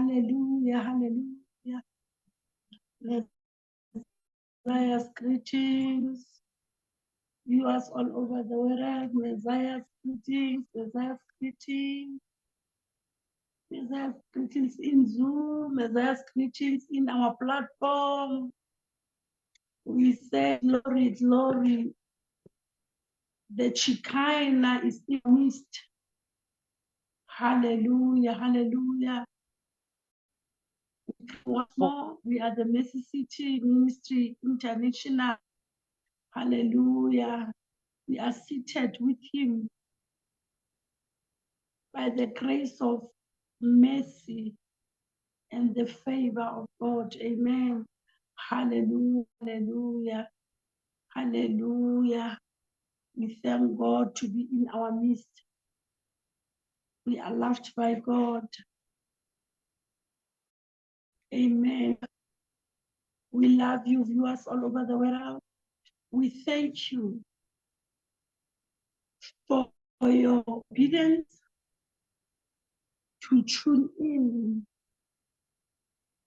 Hallelujah, hallelujah. Messiah's greetings. Viewers all over the world, Messiah's greetings, Messiah's greetings. Messiah's greetings in Zoom, Messiah's greetings in our platform. We say glory, glory. The Shekinah is in the midst. Hallelujah, hallelujah. Once more, we are the Mercy City Ministry International. Hallelujah. We are seated with him by the grace of mercy and the favor of God. Amen. Hallelujah. Hallelujah. Hallelujah. We thank God to be in our midst. We are loved by God. Amen. We love you, viewers all over the world. We thank you for your obedience to tune in.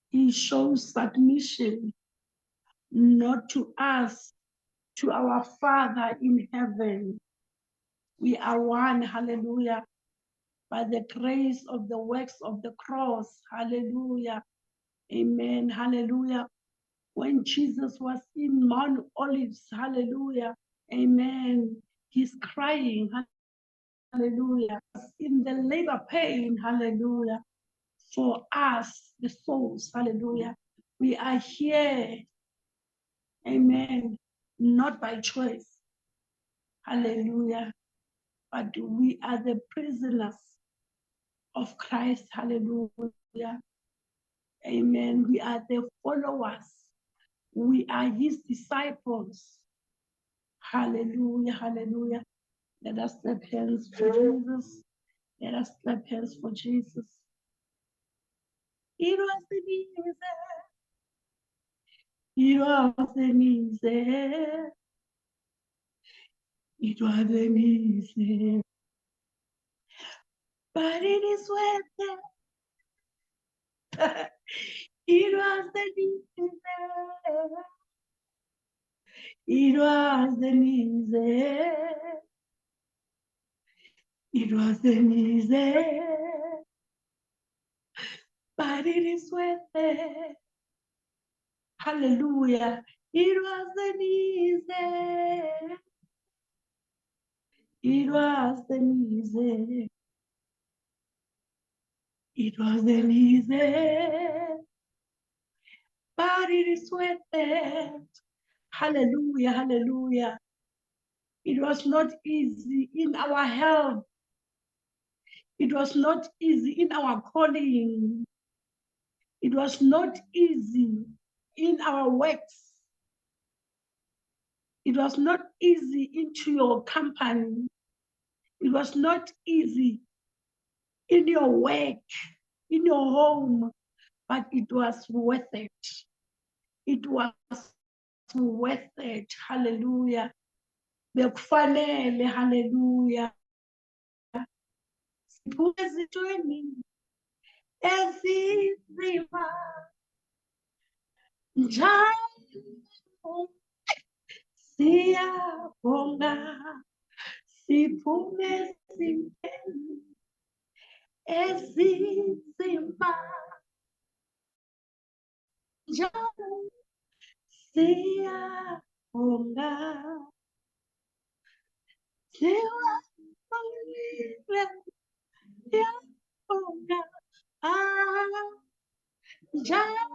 He shows submission, not to us, to our Father in heaven. We are one, hallelujah, by the grace of the works of the cross, hallelujah, amen, hallelujah. When Jesus was in Mount Olives, hallelujah, amen, he's crying, hallelujah, in the labor pain, hallelujah, for us, the souls, hallelujah. We are here, amen, not by choice, hallelujah, but we are the prisoners of Christ, hallelujah, amen. We are the followers, we are his disciples, hallelujah, hallelujah. Let us clap hands for Jesus. Let us clap hands for Jesus. It was the easy. It wasn't easy. It wasn't easy. But it is worth it. It wasn't easy. It wasn't easy. It wasn't easy. But it is worth it. Hallelujah. It wasn't easy. It wasn't easy. It wasn't easy. But it is worth it. Hallelujah, hallelujah. It was not easy in our health. It was not easy in our calling. It was not easy in our works. It was not easy into your company. It was not easy in your work, in your home, but it was worth it. It was worth it. Hallelujah. Bekufanele, hallelujah. Siphume ezintweni ezinzima njalo siyabonga, siphume ezintweni ezinzima njalo siyabonga, siyabonga, siyabonga, njalo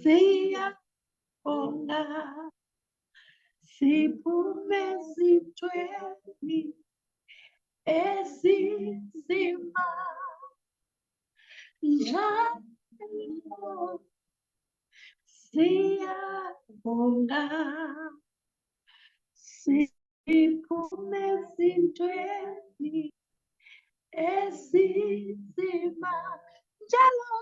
siyabonga, siphume ezintweni ezinzima njalo siyabonga, siphume ezintweni ezinzima njalo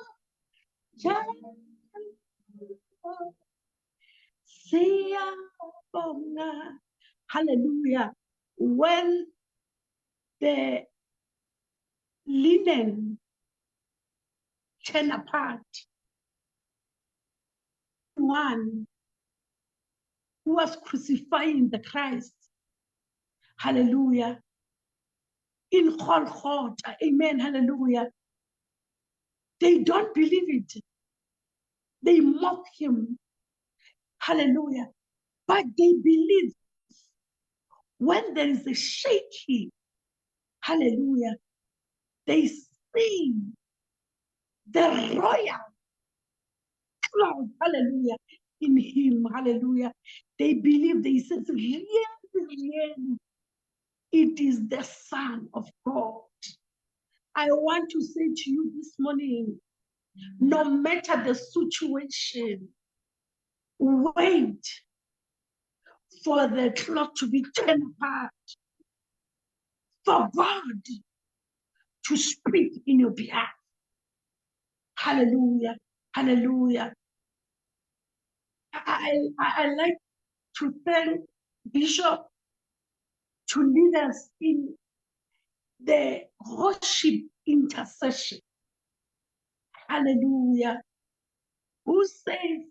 siyabonga. Hallelujah. When the linen torn apart. One who was crucifying the Christ. Hallelujah. In Golgotha. Amen. Hallelujah. They don't believe it. They mock him. Hallelujah. But they believe when there is a shaking, hallelujah, they see the royal cloud, hallelujah, in him, hallelujah. They believe, they say, really, really, it is the Son of God. I want to say to you this morning, no matter the situation, wait for the clock to be turned apart, for God to speak in your behalf. Hallelujah. Hallelujah. I like to thank Bishop to lead us in the worship intercession. Hallelujah. Who says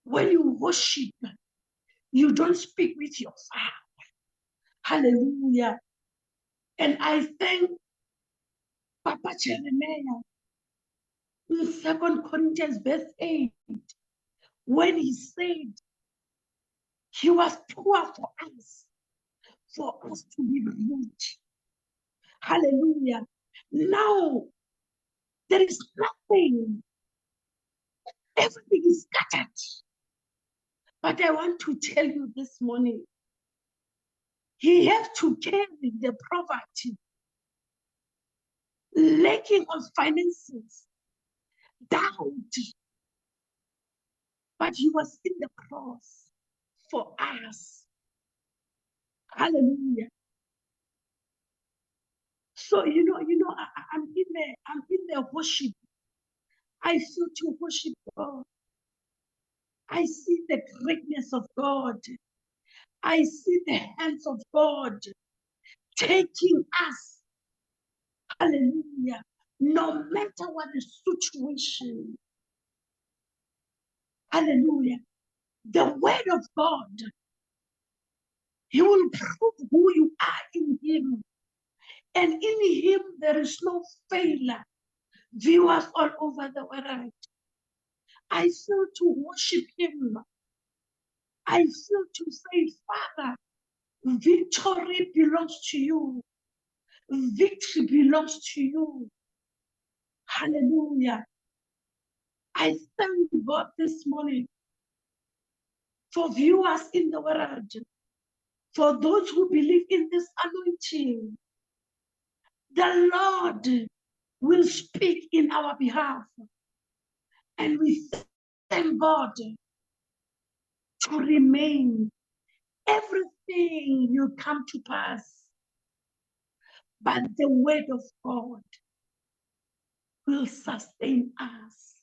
when you worship, you don't speak with your father. Hallelujah. And I thank Papa Jeremiah in 2 Corinthians verse 8, when he said he was poor for us to be rich. Hallelujah. Now there is nothing. Everything is scattered. But I want to tell you this morning, he has to carry the poverty, lacking of finances, doubt. But he was in the cross for us. Hallelujah. So I'm in the worship. I feel to worship God. I see the greatness of God. I see the hands of God taking us. Hallelujah. No matter what the situation. Hallelujah. The word of God, he will prove who you are in him. And in him, there is no failure. Viewers all over the world. I feel to worship him. I feel to say, Father, victory belongs to you. Victory belongs to you. Hallelujah. I thank God this morning for viewers in the world, for those who believe in this anointing. The Lord will speak in our behalf. And we thank God to remain. Everything will come to pass. But the word of God will sustain us.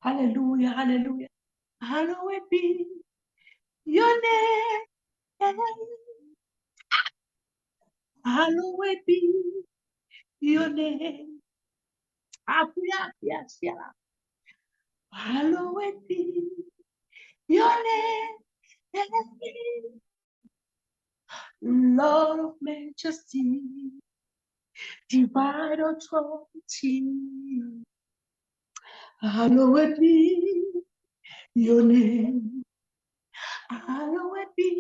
Hallelujah, hallelujah. Hallowed be your name. Hallowed be your name. Hallowed be your name. Lord of majesty, divine authority. Hallowed be your name. Hallowed be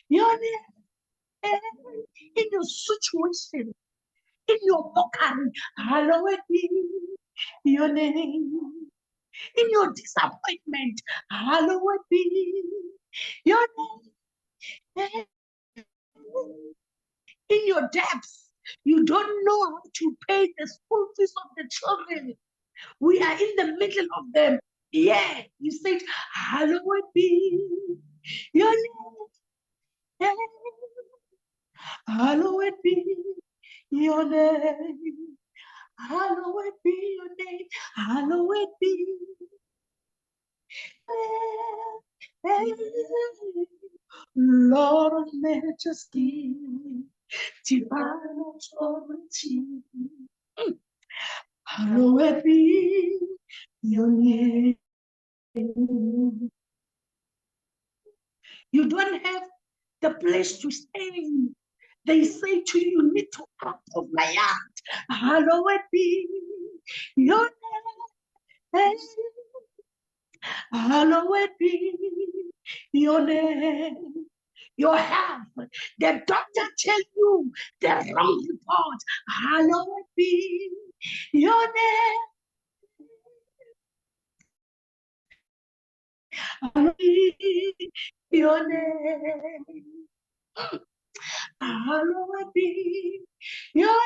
your name. In your situation, in your mockery, hallowed be your name. In your disappointment, hallowed be your name. In your debts, you don't know how to pay the school fees of the children. We are in the middle of them. Yeah, you said, hallowed be your name. Hallowed be your name. Hallowed be your name. Hallowed be your name. Lord of majesty, divine authority. Hallowed be your name. You don't have the place to stay. They say to you, you need to out of my heart. Hallowed be your name. Hallowed be your name. Your health. The doctor tell you the wrong report. Hallowed be your name. Hallowed be your name. Hallowed be your name.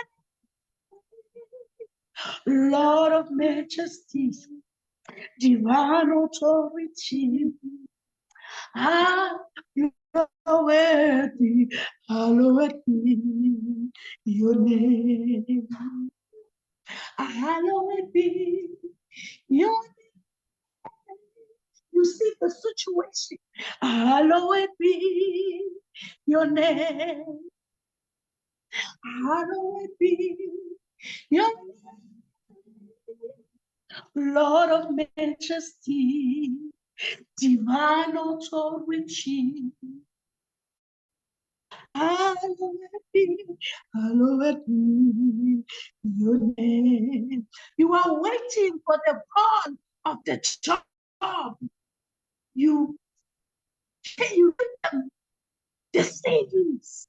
Lord of majesties, divine authority. Hallowed be, hallowed be your name. Hallowed be your name. You see the situation. Hallowed be your name. Hallowed be your name. Lord of majesty, divine authority. Hallowed be your name. You are waiting for the call of the job. You give them the savings.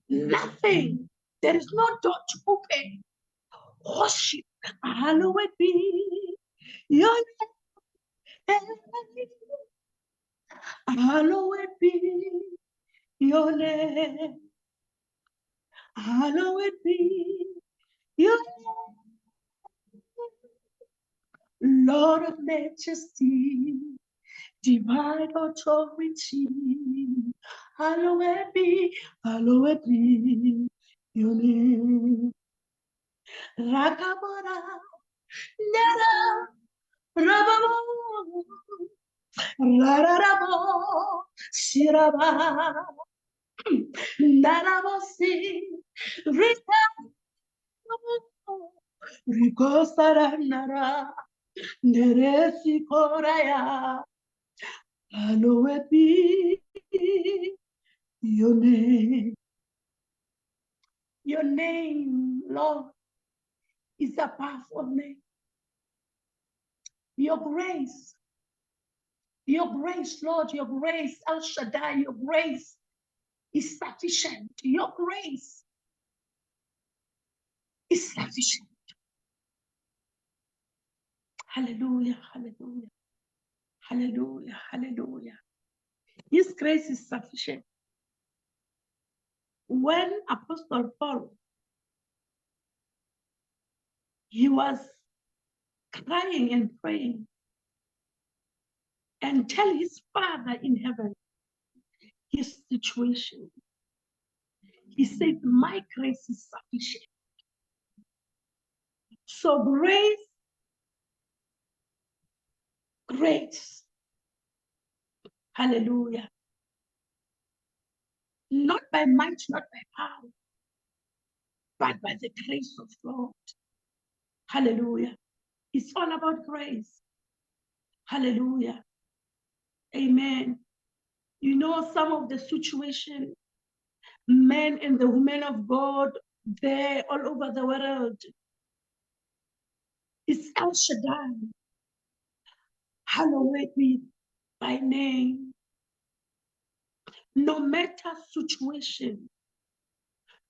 Nothing. There is no door to open. Worship. Hallowed be your name. Hallowed be your name. Hallowed be your name. Lord of majesty, divine authority. Hallowed be your name. Rakamara, Nara, Rabamo, Rarabo, Shiraba, Narabosi, Rika, Riko Saranara, Neresi Koraya. Hallowed be your name. Your name, Lord, is a powerful name. Your grace, Lord, your grace, El Shaddai, your grace is sufficient. Your grace is sufficient. Hallelujah, hallelujah, hallelujah, hallelujah. His grace is sufficient. When Apostle Paul, he was crying and praying and tell his Father in heaven his situation. He said, my grace is sufficient. So grace, hallelujah. Not by might, not by power, but by the grace of God. Hallelujah. It's all about grace. Hallelujah. Amen. You know, some of the situation, men and the women of God, there all over the world, it's El Shaddai. Hallowed be thy name. No matter situation,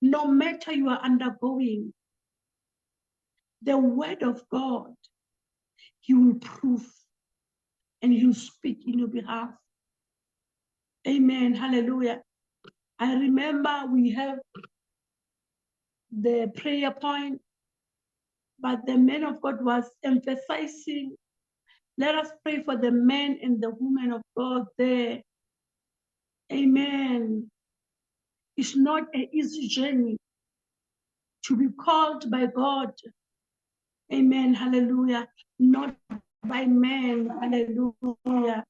no matter you are undergoing, the word of God, he will prove and he'll speak in your behalf. Amen. Hallelujah. I remember we have the prayer point, but the man of God was emphasizing, let us pray for the men and the women of God there. Amen. It's not an easy journey to be called by God. Amen. Hallelujah. Not by men. Hallelujah.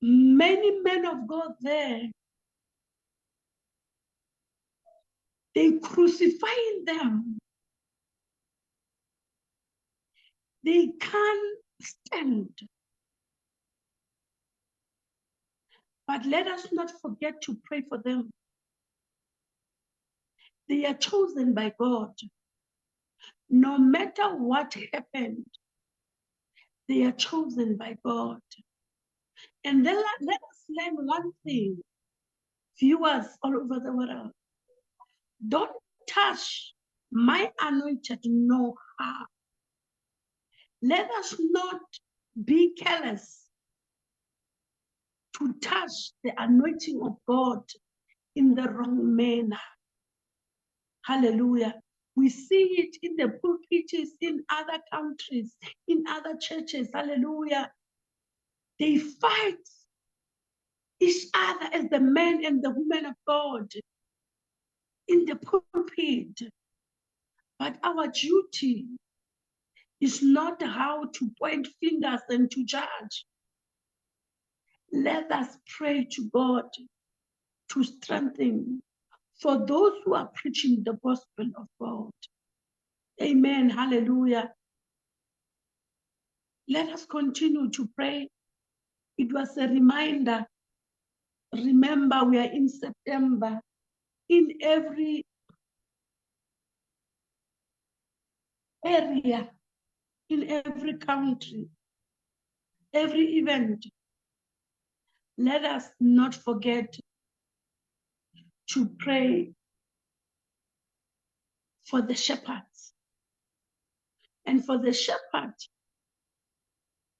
Many men of God there, They crucifying them. They can't stand. But let us not forget to pray for them. They are chosen by God. No matter what happened, they are chosen by God. And then let us learn one thing, viewers all over the world. Don't touch my anointed, no harm. Let us not be careless to touch the anointing of God in the wrong manner. Hallelujah. We see it in the pulpits in other countries, in other churches. Hallelujah. They fight each other as the men and the women of God in the pulpit. But our duty is not how to point fingers and to judge. Let us pray to God to strengthen for those who are preaching the gospel of God. Amen. Hallelujah. Let us continue to pray. It was a reminder. Remember, we are in September. In every area, in every country, every event, let us not forget to pray for the shepherds and for the shepherd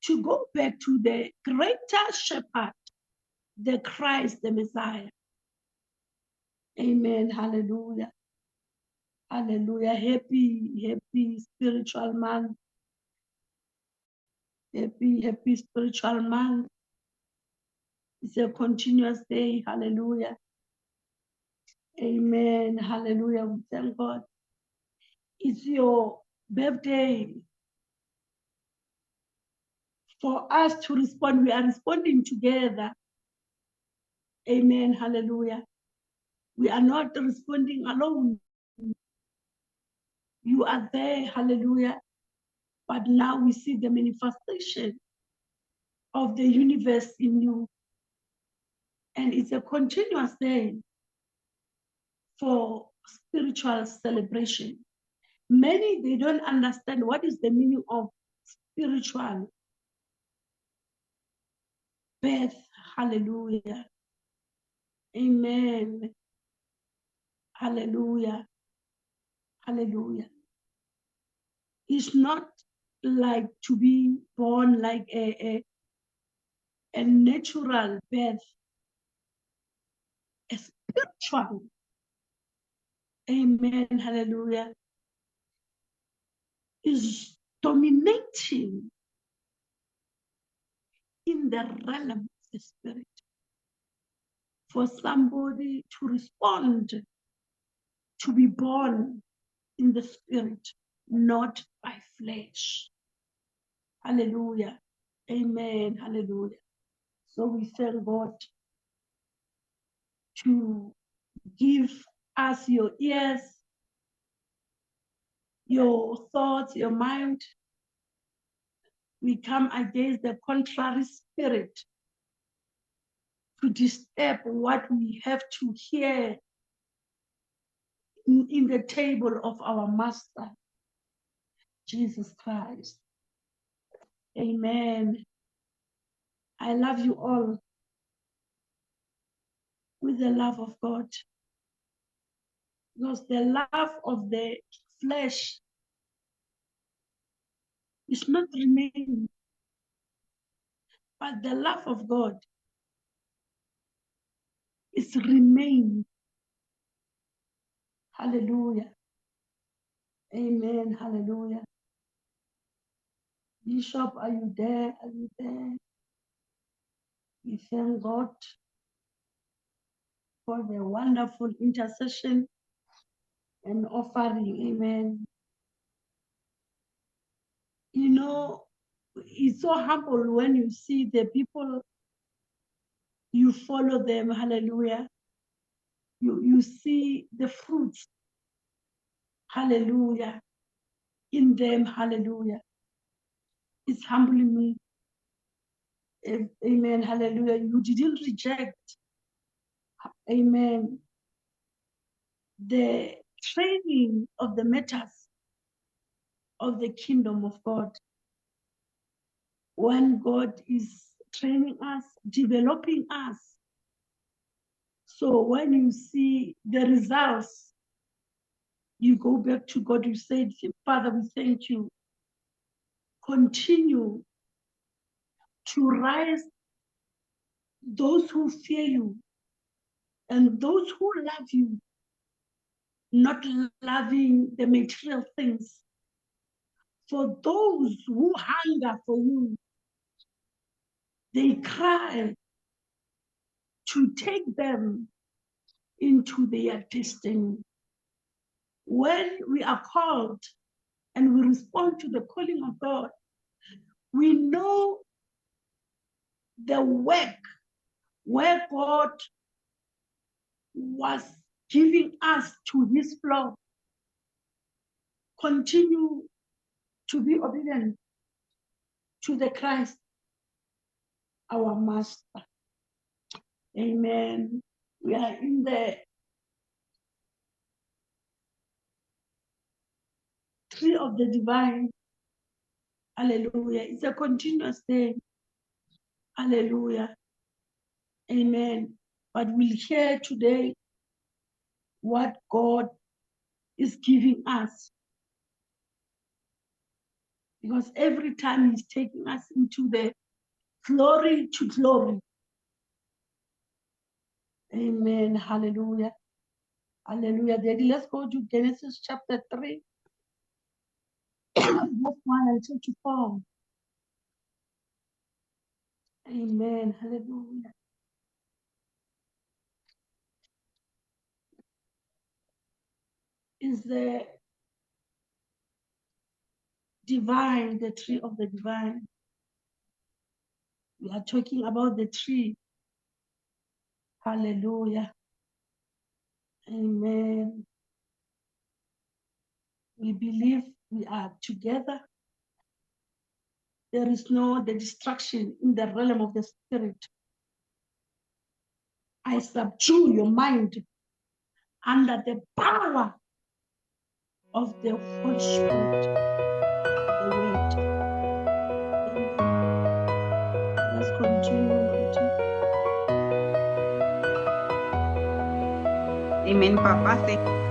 to go back to the greater shepherd, the Christ, the Messiah. Amen. Hallelujah. Hallelujah. Happy spiritual month. Happy spiritual month. It's a continuous day. Hallelujah. Amen. Hallelujah. We thank God. It's your birthday. For us to respond, we are responding together. Amen. Hallelujah. We are not responding alone. You are there. Hallelujah. But now we see the manifestation of the universe in you. And it's a continuous day for spiritual celebration. Many, they don't understand what is the meaning of spiritual birth. Hallelujah. Amen. Hallelujah. Hallelujah. It's not like to be born like a natural birth, a spiritual. Amen. Hallelujah. Is dominating in the realm of the spirit. For somebody to respond, to be born in the spirit, not by flesh. Hallelujah. Amen. Hallelujah. So we thank God to give us your ears, your thoughts, your mind. We come against the contrary spirit to disturb what we have to hear in the table of our Master, Jesus Christ. Amen. I love you all with the love of God. Because the love of the flesh is not remaining, but the love of God is remain. Hallelujah. Amen. Hallelujah. Bishop, are you there? Are you there? We thank God for the wonderful intercession and offering. Amen. You know, it's so humble when you see the people, you follow them. Hallelujah. You see the fruits. Hallelujah. In them, hallelujah. It's humbling me. Amen. Hallelujah. You didn't reject, amen, the training of the matters of the kingdom of God. When God is training us, developing us. So when you see the results, you go back to God, you say, Father, we thank you. Continue to rise those who fear you and those who love you, not loving the material things. For those who hunger for you, they cry to take them into their destiny. When we are called and we respond to the calling of God, we know the work where God was giving us to his flow. Continue to be obedient to the Christ, our Master. Amen. We are in the tree of the divine. Hallelujah. It's a continuous thing. Hallelujah. Amen. But we'll hear today what God is giving us. Because every time he's taking us into the glory to glory. Amen. Hallelujah. Hallelujah. Daddy, let's go to Genesis chapter 3, verse 1 until 4. Amen. Hallelujah. Is the divine, the tree of the divine. We are talking about the tree. Hallelujah. Amen. We believe we are together. There is no the destruction in the realm of the spirit. I subdue your mind under the power of the Holy Spirit, the word. Amen. Let's continue, Martin. Amen, Papa. Thank you